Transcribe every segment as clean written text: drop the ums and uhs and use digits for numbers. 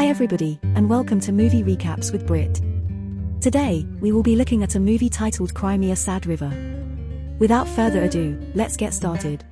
Hi everybody, and welcome to Movie Recaps with Brit. Today, we will be looking at a movie titled Cry Me a Sad River. Without further ado, let's get started.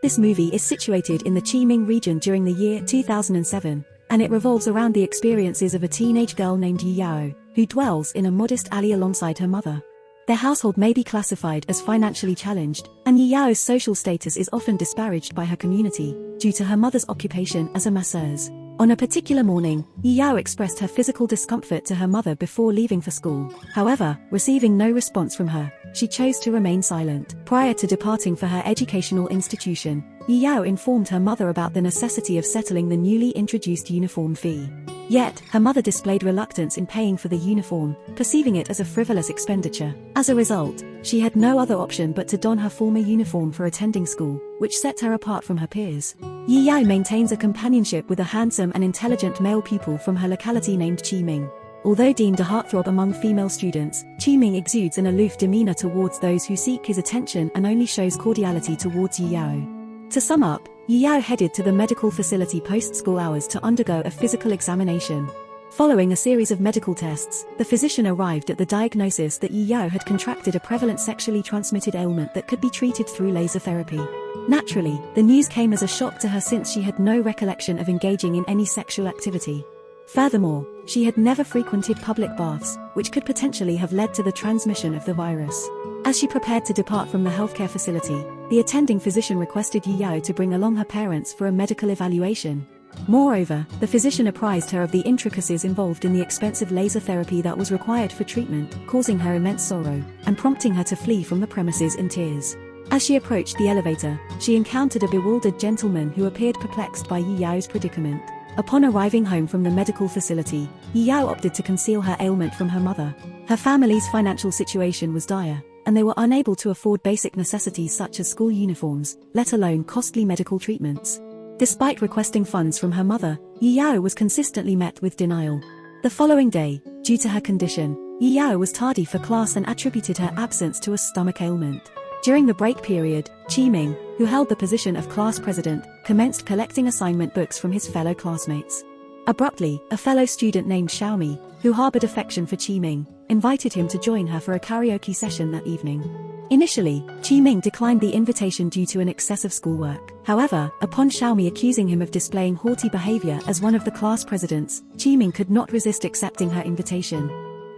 This movie is situated in the Qi Ming region during the year 2007, and it revolves around the experiences of a teenage girl named Yi Yao, who dwells in a modest alley alongside her mother. Their household may be classified as financially challenged, and Yi Yao's social status is often disparaged by her community, due to her mother's occupation as a masseuse. On a particular morning, Yi Yao expressed her physical discomfort to her mother before leaving for school. However, receiving no response from her, she chose to remain silent. Prior to departing for her educational institution, Yi Yao informed her mother about the necessity of settling the newly introduced uniform fee. Yet, her mother displayed reluctance in paying for the uniform, perceiving it as a frivolous expenditure. As a result, she had no other option but to don her former uniform for attending school, which set her apart from her peers. Yi Yao maintains a companionship with a handsome and intelligent male pupil from her locality named Qi Ming. Although deemed a heartthrob among female students, Qi Ming exudes an aloof demeanor towards those who seek his attention and only shows cordiality towards Yi Yao. To sum up, Yi Yao headed to the medical facility post-school hours to undergo a physical examination. Following a series of medical tests, the physician arrived at the diagnosis that Yi Yao had contracted a prevalent sexually transmitted ailment that could be treated through laser therapy. Naturally, the news came as a shock to her since she had no recollection of engaging in any sexual activity. Furthermore, she had never frequented public baths, which could potentially have led to the transmission of the virus. As she prepared to depart from the healthcare facility, the attending physician requested Yi Yao to bring along her parents for a medical evaluation. Moreover, the physician apprised her of the intricacies involved in the expensive laser therapy that was required for treatment, causing her immense sorrow, and prompting her to flee from the premises in tears. As she approached the elevator, she encountered a bewildered gentleman who appeared perplexed by Yi Yao's predicament. Upon arriving home from the medical facility, Yi Yao opted to conceal her ailment from her mother. Her family's financial situation was dire, and they were unable to afford basic necessities such as school uniforms, let alone costly medical treatments. Despite requesting funds from her mother, Yi Yao was consistently met with denial. The following day, due to her condition, Yi Yao was tardy for class and attributed her absence to a stomach ailment. During the break period, Qi Ming, who held the position of class president, commenced collecting assignment books from his fellow classmates. Abruptly, a fellow student named Xiao Mi, who harbored affection for Qi Ming, invited him to join her for a karaoke session that evening. Initially, Qi Ming declined the invitation due to an excess of schoolwork. However, upon Xiao Mi accusing him of displaying haughty behavior as one of the class presidents, Qi Ming could not resist accepting her invitation.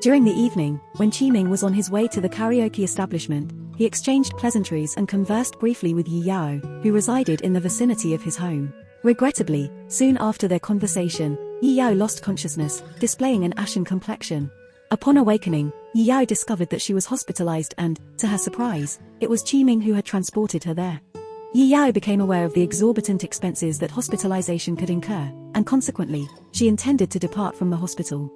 During the evening, when Qi Ming was on his way to the karaoke establishment, he exchanged pleasantries and conversed briefly with Yi Yao, who resided in the vicinity of his home. Regrettably, soon after their conversation, Yi Yao lost consciousness, displaying an ashen complexion. Upon awakening, Yi Yao discovered that she was hospitalized and, to her surprise, it was Qi Ming who had transported her there. Yi Yao became aware of the exorbitant expenses that hospitalization could incur, and consequently, she intended to depart from the hospital.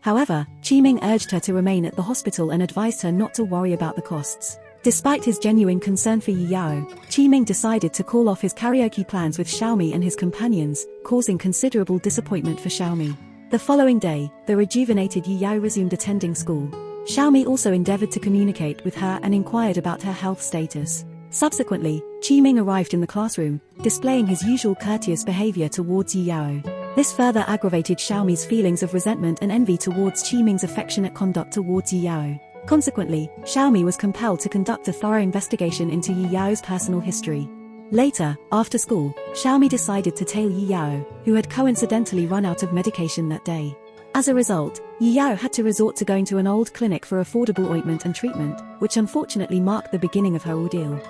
However, Qi Ming urged her to remain at the hospital and advised her not to worry about the costs. Despite his genuine concern for Yi Yao, Qi Ming decided to call off his karaoke plans with Xiao Mi and his companions, causing considerable disappointment for Xiao Mi. The following day, the rejuvenated Yi Yao resumed attending school. Xiao Mi also endeavored to communicate with her and inquired about her health status. Subsequently, Qi Ming arrived in the classroom, displaying his usual courteous behavior towards Yi Yao. This further aggravated Xiao Mi's feelings of resentment and envy towards Qi Ming's affectionate conduct towards Yi Yao. Consequently, Xiao Mi was compelled to conduct a thorough investigation into Yi Yao's personal history. Later, after school, Xiao Mi decided to tail Yi Yao, who had coincidentally run out of medication that day. As a result, Yi Yao had to resort to going to an old clinic for affordable ointment and treatment, which unfortunately marked the beginning of her ordeal.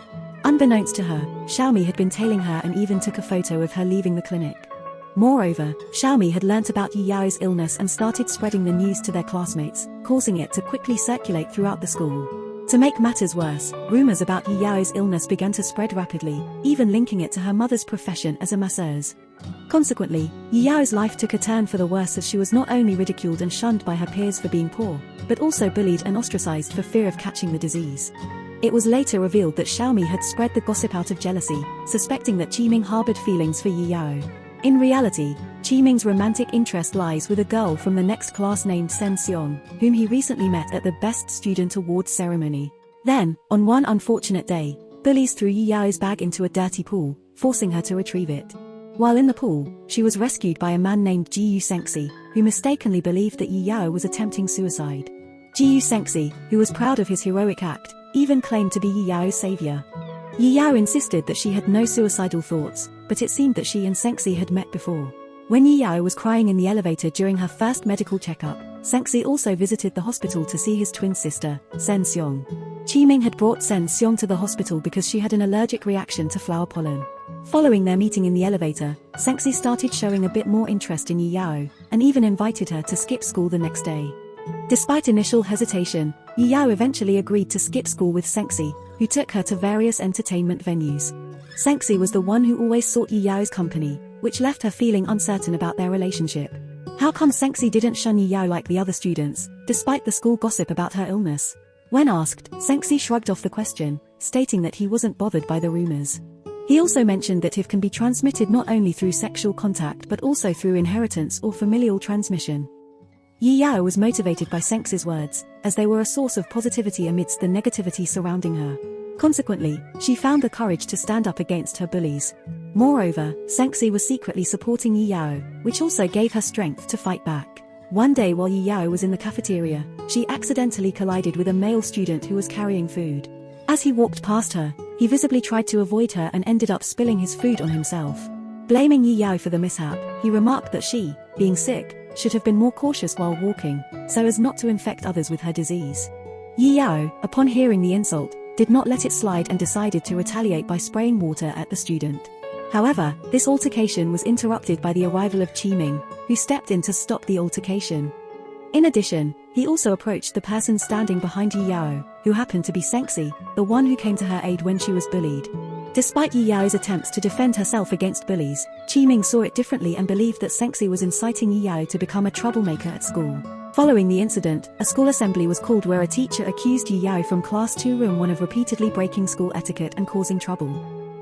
Unbeknownst to her, Xiao Mi had been tailing her and even took a photo of her leaving the clinic. Moreover, Xiao Mi had learnt about Yi Yao's illness and started spreading the news to their classmates, causing it to quickly circulate throughout the school. To make matters worse, rumors about Yi Yao's illness began to spread rapidly, even linking it to her mother's profession as a masseuse. Consequently, Yi Yao's life took a turn for the worse as she was not only ridiculed and shunned by her peers for being poor, but also bullied and ostracized for fear of catching the disease. It was later revealed that Xiao Mi had spread the gossip out of jealousy, suspecting that Qi Ming harbored feelings for Yi Yao. In reality, Qi Ming's romantic interest lies with a girl from the next class named Sen Xi, whom he recently met at the Best Student Awards ceremony. Then, on one unfortunate day, bullies threw Yi Yao's bag into a dirty pool, forcing her to retrieve it. While in the pool, she was rescued by a man named Gu Sen Xi, who mistakenly believed that Yi Yao was attempting suicide. Gu Sen Xi, who was proud of his heroic act, even claimed to be Yi Yao's savior. Yi Yao insisted that she had no suicidal thoughts, but it seemed that she and Sen Xi had met before. When Yi Yao was crying in the elevator during her first medical checkup, Sen Xi also visited the hospital to see his twin sister, Sen Xiong. Qi Ming had brought Sen Xiong to the hospital because she had an allergic reaction to flower pollen. Following their meeting in the elevator, Sen Xi started showing a bit more interest in Yi Yao, and even invited her to skip school the next day. Despite initial hesitation, Yi Yao eventually agreed to skip school with Sen Xi, who took her to various entertainment venues. Sen Xi was the one who always sought Yi Yao's company, which left her feeling uncertain about their relationship. How come Sen Xi didn't shun Yi Yao like the other students, despite the school gossip about her illness? When asked, Sen Xi shrugged off the question, stating that he wasn't bothered by the rumors. He also mentioned that HIV can be transmitted not only through sexual contact but also through inheritance or familial transmission. Yi Yao was motivated by Sen Xi's words, as they were a source of positivity amidst the negativity surrounding her. Consequently, she found the courage to stand up against her bullies. Moreover, Sen Xi was secretly supporting Yi Yao, which also gave her strength to fight back. One day while Yi Yao was in the cafeteria, she accidentally collided with a male student who was carrying food. As he walked past her, he visibly tried to avoid her and ended up spilling his food on himself. Blaming Yi Yao for the mishap, he remarked that she, being sick, should have been more cautious while walking, so as not to infect others with her disease. Yi Yao, upon hearing the insult, did not let it slide and decided to retaliate by spraying water at the student. However, this altercation was interrupted by the arrival of Qi Ming, who stepped in to stop the altercation. In addition, he also approached the person standing behind Yi Yao, who happened to be Sen Xi, the one who came to her aid when she was bullied. Despite Yi Yao's attempts to defend herself against bullies, Qi Ming saw it differently and believed that Sen Xi was inciting Yi Yao to become a troublemaker at school. Following the incident, a school assembly was called where a teacher accused Yi Yao from class 2 room 1 of repeatedly breaking school etiquette and causing trouble.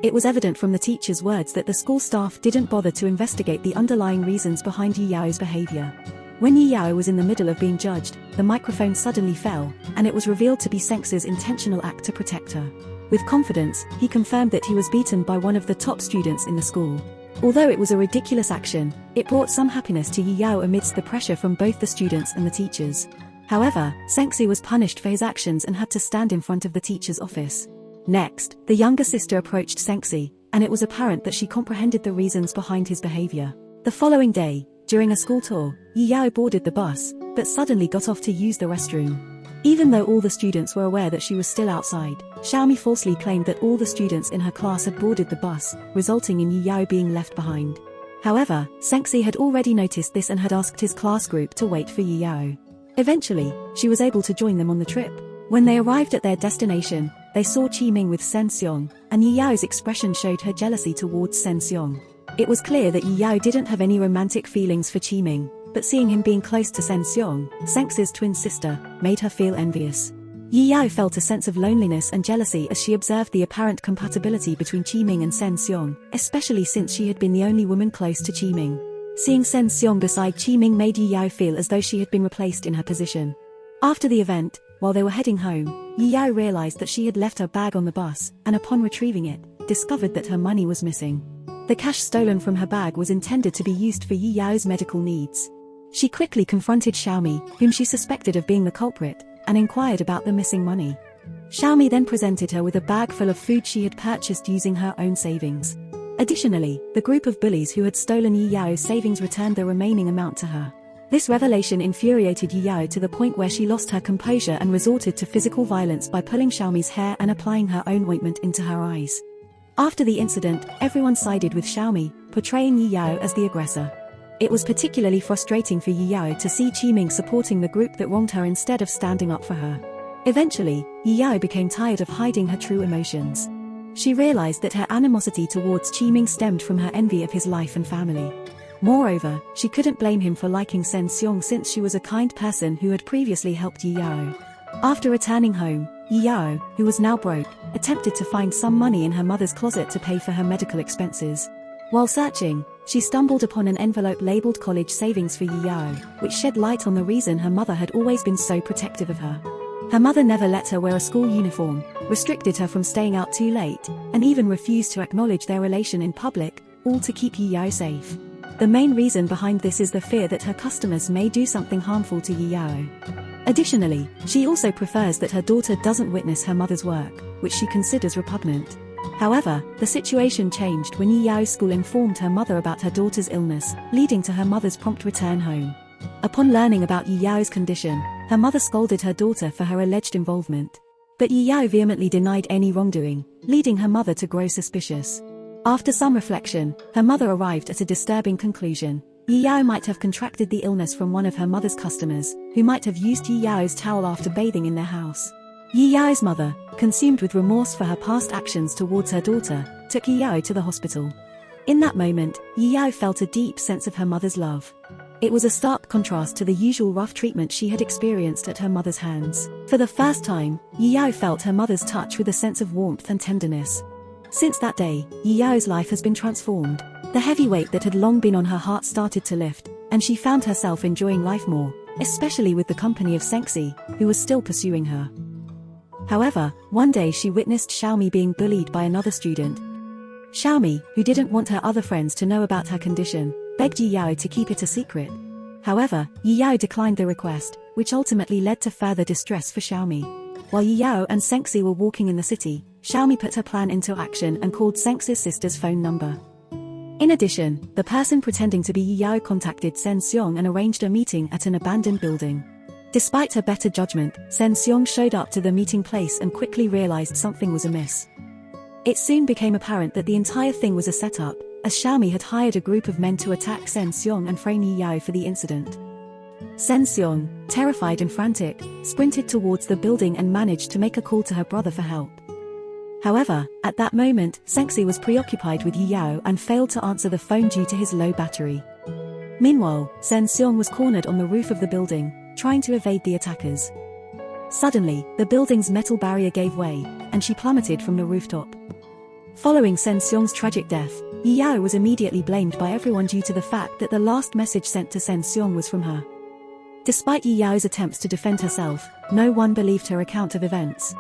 It was evident from the teacher's words that the school staff didn't bother to investigate the underlying reasons behind Yi Yao's behavior. When Yi Yao was in the middle of being judged, the microphone suddenly fell, and it was revealed to be Sen Xi's intentional act to protect her. With confidence, he confirmed that he was beaten by one of the top students in the school. Although it was a ridiculous action, it brought some happiness to Yi Yao amidst the pressure from both the students and the teachers. However, Sen Xi was punished for his actions and had to stand in front of the teacher's office. Next, the younger sister approached Sen Xi, and it was apparent that she comprehended the reasons behind his behavior. The following day, during a school tour, Yi Yao boarded the bus, but suddenly got off to use the restroom. Even though all the students were aware that she was still outside, Xiaomi falsely claimed that all the students in her class had boarded the bus, resulting in Yi Yao being left behind. However, Sen Xi had already noticed this and had asked his class group to wait for Yi Yao. Eventually, she was able to join them on the trip. When they arrived at their destination, they saw Qi Ming with Sen Xiong, and Yi Yao's expression showed her jealousy towards Sen Xiong. It was clear that Yi Yao didn't have any romantic feelings for Qi Ming, but seeing him being close to Sen Xiong, Sen Xi's twin sister, made her feel envious. Yi Yao felt a sense of loneliness and jealousy as she observed the apparent compatibility between Qi Ming and Sen Xiong, especially since she had been the only woman close to Qi Ming. Seeing Sen Xiong beside Qi Ming made Yi Yao feel as though she had been replaced in her position. After the event, while they were heading home, Yi Yao realized that she had left her bag on the bus, and upon retrieving it, discovered that her money was missing. The cash stolen from her bag was intended to be used for Yi Yao's medical needs. She quickly confronted Xiaomi, whom she suspected of being the culprit, and inquired about the missing money. Xiaomi then presented her with a bag full of food she had purchased using her own savings. Additionally, the group of bullies who had stolen Yi Yao's savings returned the remaining amount to her. This revelation infuriated Yi Yao to the point where she lost her composure and resorted to physical violence by pulling Xiaomi's hair and applying her own ointment into her eyes. After the incident, everyone sided with Xiaomi, portraying Yi Yao as the aggressor. It was particularly frustrating for Yi Yao to see Qi Ming supporting the group that wronged her instead of standing up for her. Eventually, Yi Yao became tired of hiding her true emotions. She realized that her animosity towards Qi Ming stemmed from her envy of his life and family. Moreover, she couldn't blame him for liking Sen Xiong since she was a kind person who had previously helped Yi Yao. After returning home, Yi Yao, who was now broke, attempted to find some money in her mother's closet to pay for her medical expenses. While searching, she stumbled upon an envelope labeled college savings for Yi Yao, which shed light on the reason her mother had always been so protective of her. Her mother never let her wear a school uniform, restricted her from staying out too late, and even refused to acknowledge their relation in public, all to keep Yi Yao safe. The main reason behind this is the fear that her customers may do something harmful to Yi Yao. Additionally, she also prefers that her daughter doesn't witness her mother's work, which she considers repugnant. However, the situation changed when Yi Yao's school informed her mother about her daughter's illness, leading to her mother's prompt return home. Upon learning about Yi Yao's condition, her mother scolded her daughter for her alleged involvement. But Yi Yao vehemently denied any wrongdoing, leading her mother to grow suspicious. After some reflection, her mother arrived at a disturbing conclusion. Yi Yao might have contracted the illness from one of her mother's customers, who might have used Yi Yao's towel after bathing in their house. Yi Yao's mother, consumed with remorse for her past actions towards her daughter, took Yi Yao to the hospital. In that moment, Yi Yao felt a deep sense of her mother's love. It was a stark contrast to the usual rough treatment she had experienced at her mother's hands. For the first time, Yi Yao felt her mother's touch with a sense of warmth and tenderness. Since that day, Yi Yao's life has been transformed. The heavy weight that had long been on her heart started to lift, and she found herself enjoying life more, especially with the company of Sen Xi, who was still pursuing her. However, one day she witnessed Xiao Mi being bullied by another student. Xiao Mi, who didn't want her other friends to know about her condition, begged Yi Yao to keep it a secret. However, Yi Yao declined the request, which ultimately led to further distress for Xiao Mi. While Yi Yao and Sen Xi were walking in the city, Xiao Mi put her plan into action and called Sen Xi's sister's phone number. In addition, the person pretending to be Yi Yao contacted Sen Xiong and arranged a meeting at an abandoned building. Despite her better judgment, Sen Xiong showed up to the meeting place and quickly realized something was amiss. It soon became apparent that the entire thing was a setup, as Xiao Mi had hired a group of men to attack Sen Xiong and frame Yi Yao for the incident. Sen Xiong, terrified and frantic, sprinted towards the building and managed to make a call to her brother for help. However, at that moment, Sen Xi was preoccupied with Yi Yao and failed to answer the phone due to his low battery. Meanwhile, Sen Xiong was cornered on the roof of the building, trying to evade the attackers. Suddenly, the building's metal barrier gave way, and she plummeted from the rooftop. Following Sen Xiong's tragic death, Yi Yao was immediately blamed by everyone due to the fact that the last message sent to Sen Xiong was from her. Despite Yi Yao's attempts to defend herself, no one believed her account of events.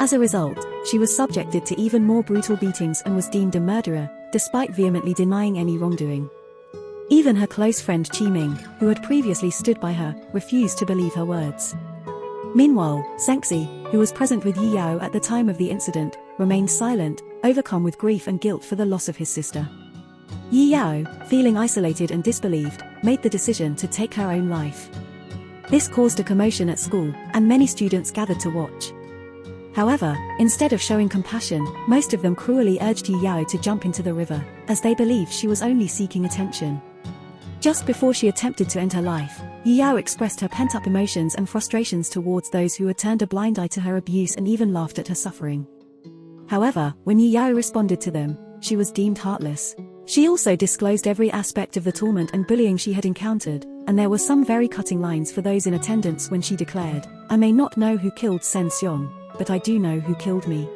As a result, she was subjected to even more brutal beatings and was deemed a murderer, despite vehemently denying any wrongdoing. Even her close friend Qi Ming, who had previously stood by her, refused to believe her words. Meanwhile, Sen Xi, who was present with Yi Yao at the time of the incident, remained silent, overcome with grief and guilt for the loss of his sister. Yi Yao, feeling isolated and disbelieved, made the decision to take her own life. This caused a commotion at school, and many students gathered to watch. However, instead of showing compassion, most of them cruelly urged Yi Yao to jump into the river, as they believed she was only seeking attention. Just before she attempted to end her life, Yi Yao expressed her pent-up emotions and frustrations towards those who had turned a blind eye to her abuse and even laughed at her suffering. However, when Yi Yao responded to them, she was deemed heartless. She also disclosed every aspect of the torment and bullying she had encountered, and there were some very cutting lines for those in attendance when she declared, "I may not know who killed Sen Xiong, but I do know who killed me."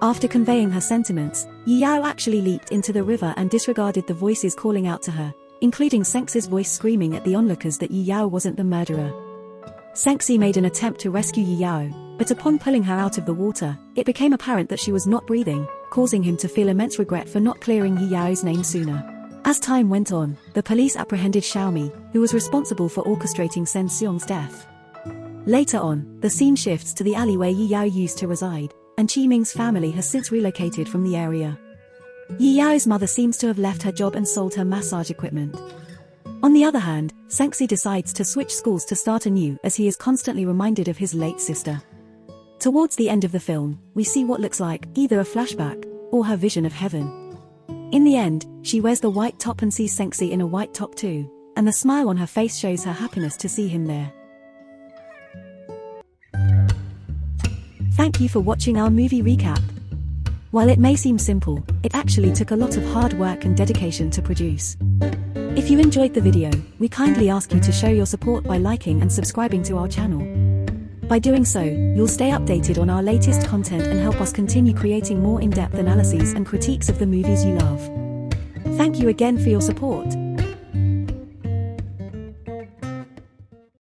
After conveying her sentiments, Yi Yao actually leaped into the river and disregarded the voices calling out to her, including Sen Xi's voice screaming at the onlookers that Yi Yao wasn't the murderer. Sen Xi made an attempt to rescue Yi Yao, but upon pulling her out of the water, it became apparent that she was not breathing, causing him to feel immense regret for not clearing Yi Yao's name sooner. As time went on, the police apprehended Xiao Mi, who was responsible for orchestrating Sen Xiong's death. Later on, the scene shifts to the alleyway Yi Yao used to reside, and Qi Ming's family has since relocated from the area. Yi Yao's mother seems to have left her job and sold her massage equipment. On the other hand, Sen Xi decides to switch schools to start anew as he is constantly reminded of his late sister. Towards the end of the film, we see what looks like either a flashback or her vision of heaven. In the end, she wears the white top and sees Sen Xi in a white top too, and the smile on her face shows her happiness to see him there. Thank you for watching our movie recap. While it may seem simple, it actually took a lot of hard work and dedication to produce. If you enjoyed the video, we kindly ask you to show your support by liking and subscribing to our channel. By doing so, you'll stay updated on our latest content and help us continue creating more in-depth analyses and critiques of the movies you love. Thank you again for your support.